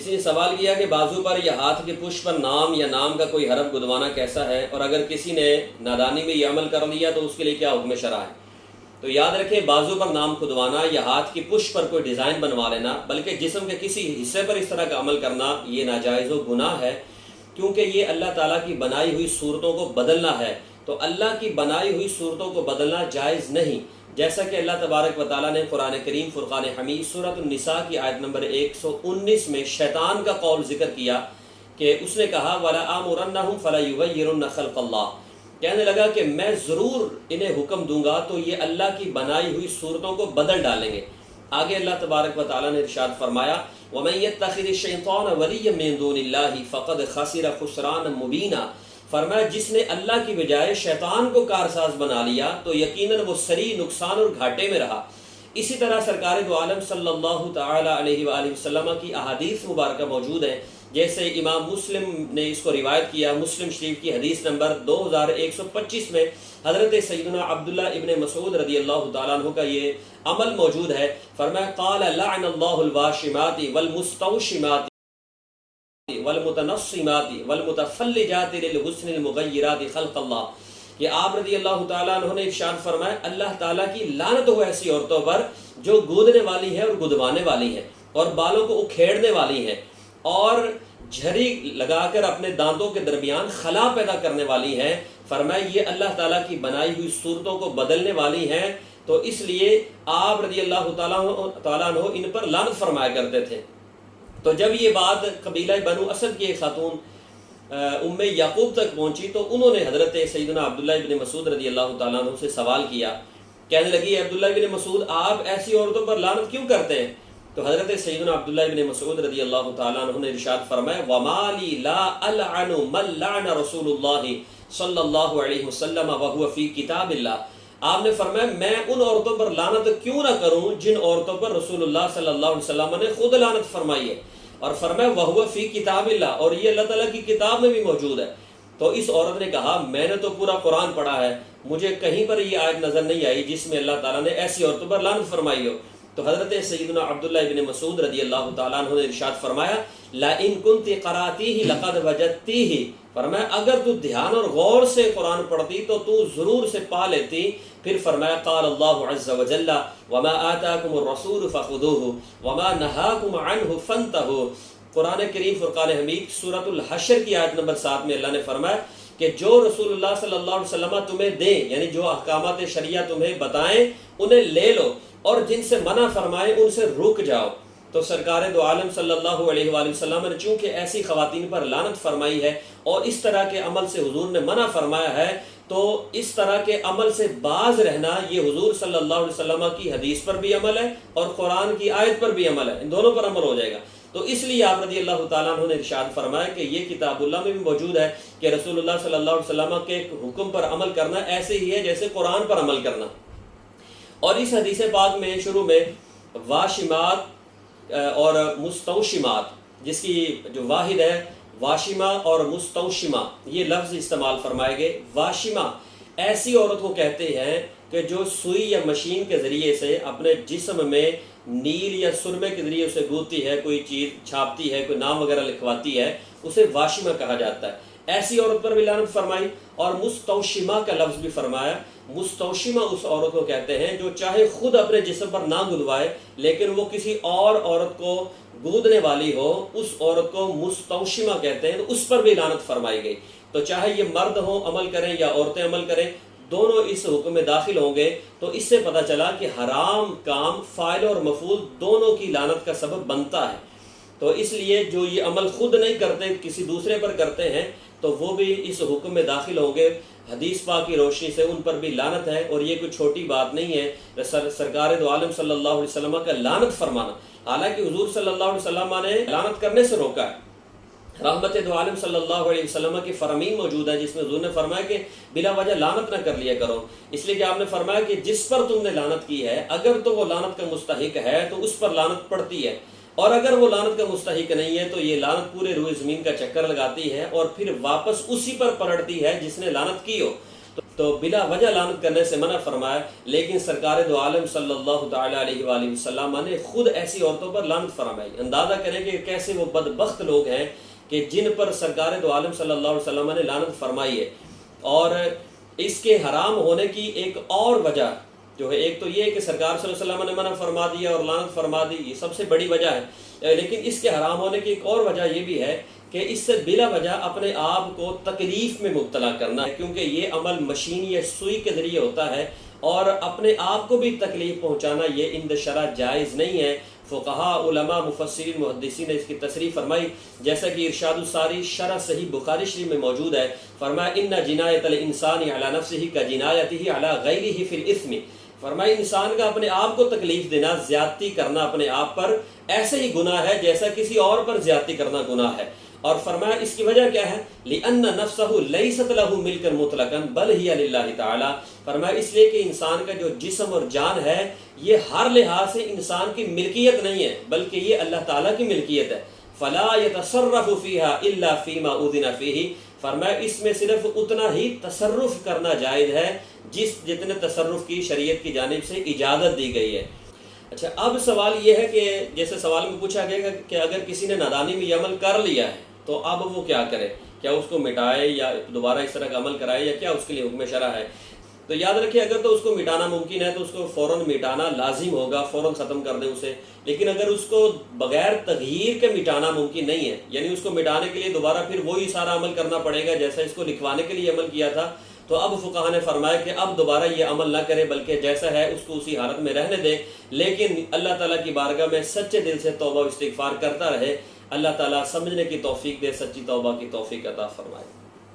کسی نے سوال کیا کہ بازو پر یا ہاتھ کے پشت پر نام یا نام کا کوئی حرف گدوانا کیسا ہے، اور اگر کسی نے نادانی میں یہ عمل کر لیا تو اس کے لیے کیا حکم شرع ہے؟ تو یاد رکھیں، بازو پر نام کھدوانا یا ہاتھ کی پشت پر کوئی ڈیزائن بنوا لینا، بلکہ جسم کے کسی حصے پر اس طرح کا عمل کرنا، یہ ناجائز و گناہ ہے، کیونکہ یہ اللہ تعالیٰ کی بنائی ہوئی صورتوں کو بدلنا ہے۔ تو اللہ کی بنائی ہوئی صورتوں کو بدلنا جائز نہیں، جیسا کہ اللہ تبارک و تعالیٰ نے قرآن کریم فرقان حمید سورۃ النساء کی آیت نمبر 119 میں شیطان کا قول ذکر کیا کہ اس نے کہا وَلَآمُرَنَّهُمْ فَلَيُغَيِّرُنَّ خَلْقَ اللَّهِ، کہنے لگا کہ میں ضرور انہیں حکم دوں گا تو یہ اللہ کی بنائی ہوئی صورتوں کو بدل ڈالیں گے۔ آگے اللہ تبارک و تعالیٰ نے ارشاد فرمایا وَمَن يَتَّخِذِ الشَّيْطَانَ وَلِيًّا مِن دُونِ اللَّهِ فَقَدْ خَسِرَ خُسْرَانًا مُبِينًا، فرمایا جس نے اللہ کی بجائے شیطان کو کارساز بنا لیا تو یقیناً وہ سری نقصان اور گھاٹے میں رہا۔ اسی طرح سرکار دو عالم صلی اللہ تعالی علیہ وآلہ وسلم کی احادیث مبارکہ موجود ہیں، جیسے امام مسلم نے اس کو روایت کیا، مسلم شریف کی حدیث نمبر 2125 میں حضرت سیدنا عبداللہ ابن مسعود رضی اللہ تعالیٰ عنہ کا یہ عمل موجود ہے۔ فرمایا قال لعن اللہ الواشمات والمستوشمات والمتنصمات والمتفلجات للحسن المغیرات خلق اللہ، کہ آپ رضی اللہ تعالیٰ عنہ نے ارشاد فرمایا اللہ تعالیٰ کی لعنت ہو ایسی عورتوں پر جو گودنے والی ہے اور گدوانے والی ہے اور بالوں کو اکھیڑنے والی ہے اور جھری لگا کر اپنے دانتوں کے درمیان خلا پیدا کرنے والی ہے۔ فرمایا یہ اللہ تعالیٰ کی بنائی ہوئی صورتوں کو بدلنے والی ہیں، تو اس لیے آپ رضی اللہ تعالیٰ عنہ ان پر لعنت فرمایا کرتے تھے۔ تو جب یہ بات قبیلہ بنو اسد کی ایک خاتون ام یعقوب تک پہنچی تو انہوں نے حضرت سیدنا عبداللہ ابن مسعود رضی اللہ تعالیٰ عنہ سے سوال کیا، کہنے لگی عبداللہ ابن مسعود آپ ایسی عورتوں پر لعنت کیوں کرتے ہیں؟ تو حضرت سیدنا عبداللہ ابن مسعود رضی اللہ تعالیٰ عنہ نے ارشاد فرمایا وَمَا لِي لَا أَلْعَنُ مَنْ لَعْنَ رَسُولُ اللَّهِ صلی اللہ علیہ وسلم وَهُوَ فِي کتاب اللہ، آپ نے فرمایا میں ان عورتوں پر لعنت کیوں نہ کروں جن عورتوں پر رسول اللہ صلی اللہ علیہ وسلم نے خود لعنت فرمائی ہے، اور فرمایا وَهُوَ فِي کتاب اللہ، اور یہ اللہ تعالیٰ کی کتاب میں بھی موجود ہے۔ تو اس عورت نے کہا میں نے تو پورا قرآن پڑھا ہے، مجھے کہیں پر یہ آیت نظر نہیں آئی جس میں اللہ تعالیٰ نے ایسی عورتوں پر لعنت فرمائی ہو۔ تو حضرت سیدنا عبداللہ ابن مسعود رضی اللہ تعالیٰ عنہ نے ارشاد فرمایا لَإِن كُنْتِ قَرَأْتِيهِ لَقَدْ وَجَدْتِيهِ، فرمایا اگر تو دھیان اور غور سے قرآن پڑھتی تو تو ضرور سے پا لیتی۔ پھر فرمایا قال اللہ عز وجل وَمَا آتَاكُمُ الرَّسُولُ فَخُذُوهُ وَمَا نَهَاكُمْ عَنْهُ فَانْتَهُوا، قرآن کریم فرقان حمید سورۃ الحشر کی آیت نمبر 7 میں اللہ نے فرمایا کہ جو رسول اللہ صلی اللہ علیہ وسلم تمہیں دیں، یعنی جو احکامات شریعہ تمہیں بتائیں انہیں لے لو، اور جن سے منع فرمائے ان سے رک جاؤ۔ تو سرکار دو عالم صلی اللہ علیہ وآلہ وسلم نے چونکہ ایسی خواتین پر لعنت فرمائی ہے اور اس طرح کے عمل سے حضور نے منع فرمایا ہے، تو اس طرح کے عمل سے باز رہنا یہ حضور صلی اللہ علیہ وسلم کی حدیث پر بھی عمل ہے اور قرآن کی آیت پر بھی عمل ہے، ان دونوں پر عمل ہو جائے گا۔ تو اس لیے آپ رضی اللہ تعالیٰ عنہ نے ارشاد فرمایا کہ یہ کتاب اللہ میں بھی موجود ہے کہ رسول اللہ صلی اللہ علیہ وسلم کے حکم پر عمل کرنا ایسے ہی ہے جیسے قرآن پر عمل کرنا۔ اور اس حدیث پاک میں شروع میں واشمات اور مستوشمات، جس کی جو واحد ہے واشمہ اور مستوشمہ، یہ لفظ استعمال فرمائے گئے۔ واشمہ ایسی عورت کو کہتے ہیں کہ جو سوئی یا مشین کے ذریعے سے اپنے جسم میں نیل یا سرمے کے ذریعے اسے گوتتی ہے، کوئی چیز چھاپتی ہے، کوئی نام وغیرہ لکھواتی ہے، اسے واشمہ کہا جاتا ہے۔ ایسی عورت پر بھی لعنت فرمائی، اور مستوشمہ کا لفظ بھی فرمایا۔ مستوشمہ اس عورت کو کہتے ہیں جو چاہے خود اپنے جسم پر نہ گدوائے لیکن وہ کسی اور عورت کو گودنے والی ہو، اس عورت کو مستوشمہ کہتے ہیں، تو اس پر بھی لعنت فرمائی گئی۔ تو چاہے یہ مرد ہوں عمل کریں یا عورتیں عمل کریں، دونوں اس حکم میں داخل ہوں گے۔ تو اس سے پتہ چلا کہ حرام کام فاعل اور مفعول دونوں کی لعنت کا سبب بنتا ہے۔ تو اس لیے جو یہ عمل خود نہیں کرتے کسی دوسرے پر کرتے ہیں تو وہ بھی اس حکم میں داخل ہوں گے۔ حدیث پاک کی روشنی سے ان پر بھی لعنت ہے، اور یہ کوئی چھوٹی بات نہیں ہے سرکار دو عالم صلی اللہ علیہ وسلم کا لعنت فرمانا، حالانکہ حضور صلی اللہ علیہ وسلم نے لعنت کرنے سے روکا ہے۔ رحمت دو عالم صلی اللہ علیہ وسلم کی فرامین موجود ہے جس میں حضور نے فرمایا کہ بلا وجہ لعنت نہ کر لیا کرو، اس لیے کہ آپ نے فرمایا کہ جس پر تم نے لعنت کی ہے اگر تو وہ لعنت کا مستحق ہے تو اس پر لعنت پڑتی ہے، اور اگر وہ لعنت کا مستحق نہیں ہے تو یہ لعنت پورے روئے زمین کا چکر لگاتی ہے اور پھر واپس اسی پر پلٹتی ہے جس نے لعنت کی ہو۔ تو بلا وجہ لعنت کرنے سے منع فرمایا، لیکن سرکار دو عالم صلی اللہ تعالی علیہ وآلہ وسلم نے خود ایسی عورتوں پر لعنت فرمائی۔ اندازہ کریں کہ کیسے وہ بدبخت لوگ ہیں کہ جن پر سرکار دو عالم صلی اللہ علیہ وسلم نے لعنت فرمائی ہے۔ اور اس کے حرام ہونے کی ایک اور وجہ جو ہے، ایک تو یہ ہے کہ سرکار صلی اللہ علیہ وسلم نے منع فرما دیا اور لعنت فرما دی، یہ سب سے بڑی وجہ ہے، لیکن اس کے حرام ہونے کی ایک اور وجہ یہ بھی ہے کہ اس سے بلا وجہ اپنے آپ کو تکلیف میں مبتلا کرنا ہے، کیونکہ یہ عمل مشین یا سوئی کے ذریعے ہوتا ہے، اور اپنے آپ کو بھی تکلیف پہنچانا یہ عند شرع جائز نہیں ہے۔ فقہاء، علماء، مفسرین، محدثین نے اس کی تصریح فرمائی، جیسا کہ ارشاد الساری شرح صحیح بخاری شریف میں موجود ہے۔ فرمایا ان جنایت الانسان علی نفسہ کجنایتہ علی غیرہ فی الاثم، فرمایا انسان کا اپنے آپ کو تکلیف دینا، زیادتی کرنا اپنے آپ پر ایسے ہی گناہ ہے جیسا کسی اور پر زیادتی کرنا گناہ ہے۔ اور فرمایا اس کی وجہ کیا ہے؟ لِأَنَّ نَفْسَهُ لَيْسَتْ لَهُ مِلْكًا مُطْلَقًا بَلْ هِيَ لِلَّهِ تَعَالَى، فرمایا اس لیے کہ انسان کا جو جسم اور جان ہے یہ ہر لحاظ سے انسان کی ملکیت نہیں ہے، بلکہ یہ اللہ تعالیٰ کی ملکیت ہے۔ فَلَا يَتَصَرَّفُ فِيهَا إِلَّا فِي مَا أُذِنَ فِيهِ، فرمایا اس میں صرف اتنا ہی تصرف کرنا جائز ہے جتنے تصرف کی شریعت کی جانب سے اجازت دی گئی ہے۔ اچھا، اب سوال یہ ہے کہ جیسے سوال میں پوچھا گیا کہ اگر کسی نے نادانی میں یہ عمل کر لیا ہے تو اب وہ کیا کرے، کیا اس کو مٹائے یا دوبارہ اس طرح کا عمل کرائے، یا کیا اس کے لیے حکم شرع ہے؟ تو یاد رکھیں، اگر تو اس کو مٹانا ممکن ہے تو اس کو فوراً مٹانا لازم ہوگا، فوراً ختم کر دیں اسے۔ لیکن اگر اس کو بغیر تغییر کے مٹانا ممکن نہیں ہے، یعنی اس کو مٹانے کے لیے دوبارہ پھر وہی سارا عمل کرنا پڑے گا جیسا اس کو لکھوانے کے لیے عمل کیا تھا، تو اب فقہا نے فرمایا کہ اب دوبارہ یہ عمل نہ کرے، بلکہ جیسا ہے اس کو اسی حالت میں رہنے دے، لیکن اللہ تعالیٰ کی بارگاہ میں سچے دل سے توبہ و استغفار کرتا رہے۔ اللہ تعالیٰ سمجھنے کی توفیق دے، سچی توبہ کی توفیق عطا فرمائے۔